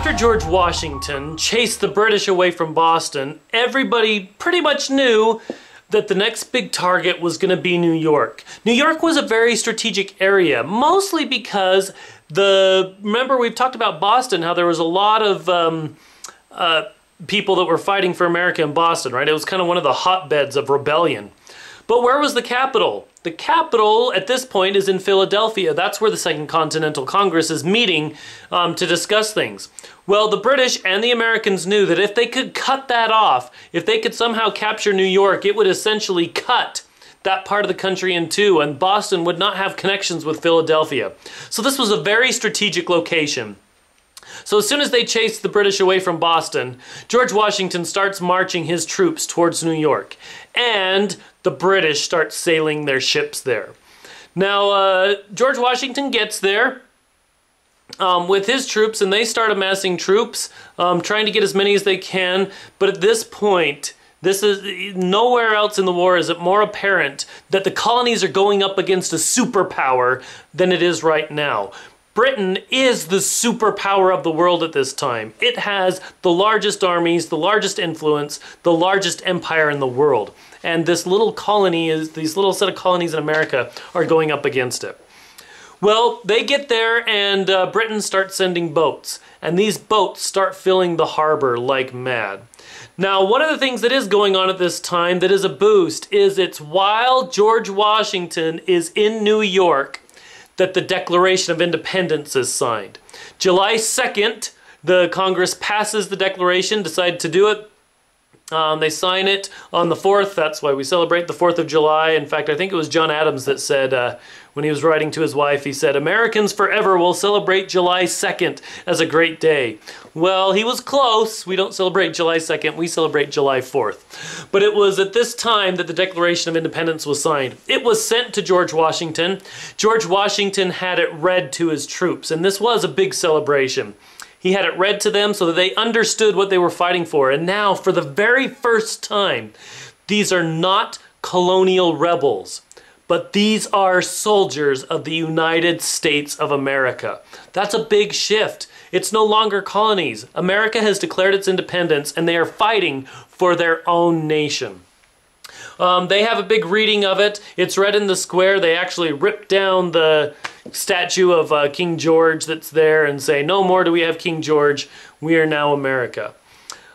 After George Washington chased the British away from Boston, everybody pretty much knew that the next big target was going to be New York. New York was a very strategic area, mostly because remember we've talked about Boston, how there was a lot of people that were fighting for America in Boston, right? It was kind of one of the hotbeds of rebellion. But where was the capital? The capital at this point is in Philadelphia. That's where the Second Continental Congress is meeting to discuss things. Well, the British and the Americans knew that if they could cut that off, if they could somehow capture New York, it would essentially cut that part of the country in two, and Boston would not have connections with Philadelphia. So this was a very strategic location. So as soon as they chased the British away from Boston, George Washington starts marching his troops towards New York. And the British start sailing their ships there. Now, George Washington gets there with his troops, and they start amassing troops, trying to get as many as they can. But at this point, this is nowhere else in the war is it more apparent that the colonies are going up against a superpower than it is right now. Britain is the superpower of the world at this time. It has the largest armies, the largest influence, the largest empire in the world. And this little colony, these little set of colonies in America are going up against it. Well, they get there and Britain starts sending boats. And these boats start filling the harbor like mad. Now, one of the things that is going on at this time that is a boost is it's while George Washington is in New York that the Declaration of Independence is signed. July 2nd, the Congress passes the Declaration, decide to do it. They sign it on the 4th. That's why we celebrate the 4th of July. In fact, I think it was John Adams that said, when he was writing to his wife, he said, "Americans forever will celebrate July 2nd as a great day." Well, he was close. We don't celebrate July 2nd. We celebrate July 4th. But it was at this time that the Declaration of Independence was signed. It was sent to George Washington. George Washington had it read to his troops, and this was a big celebration. He had it read to them so that they understood what they were fighting for. And now, for the very first time, these are not colonial rebels, but these are soldiers of the United States of America. That's a big shift. It's no longer colonies. America has declared its independence, and they are fighting for their own nation. They have a big reading of it. It's read in the square. They actually rip down the statue of King George that's there and say, "No more do we have King George. We are now America."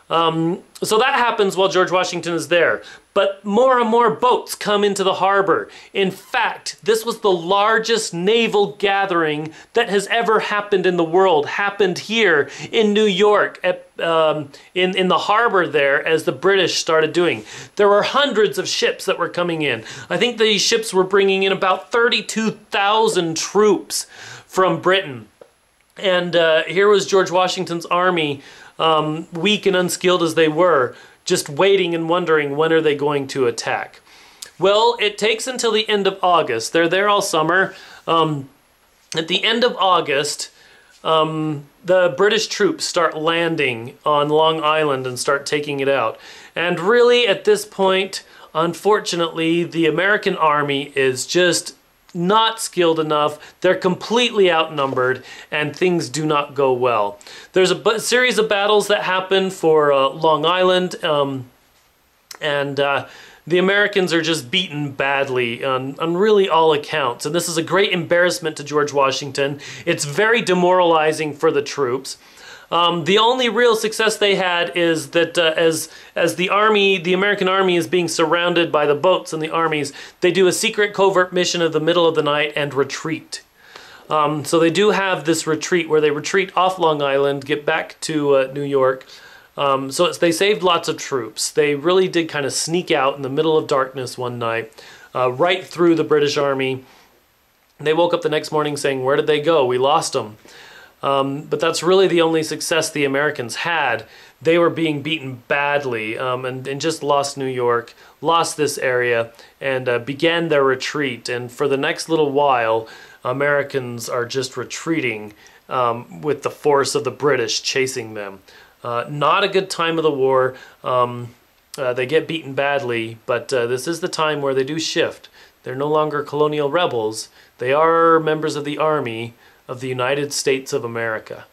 So that happens while George Washington is there. But more and more boats come into the harbor. In fact, this was the largest naval gathering that has ever happened in the world. Happened here in New York, in the harbor there, as the British started doing. There were hundreds of ships that were coming in. I think these ships were bringing in about 32,000 troops from Britain. And here was George Washington's army, weak and unskilled as they were, just waiting and wondering when are they going to attack. Well, it takes until the end of August. They're there all summer. At the end of August, the British troops start landing on Long Island and start taking it out. And really, at this point, unfortunately, the American army is just not skilled enough. They're completely outnumbered, and things do not go well. There's a series of battles that happen for Long Island, and the Americans are just beaten badly on really all accounts. And this is a great embarrassment to George Washington. It's very demoralizing for the troops. The only real success they had is that as the American army is being surrounded by the boats and the armies, they do a secret covert mission of the middle of the night and retreat. So they do have this retreat where they retreat off Long Island, get back to New York. So they saved lots of troops. They really did kind of sneak out in the middle of darkness one night, right through the British army. They woke up the next morning saying, "Where did they go? We lost them." But that's really the only success the Americans had. They were being beaten badly and just lost New York, lost this area, and began their retreat. And for the next little while, Americans are just retreating with the force of the British chasing them. Not a good time of the war. They get beaten badly, but this is the time where they do shift. They're no longer colonial rebels. They are members of the army of the United States of America.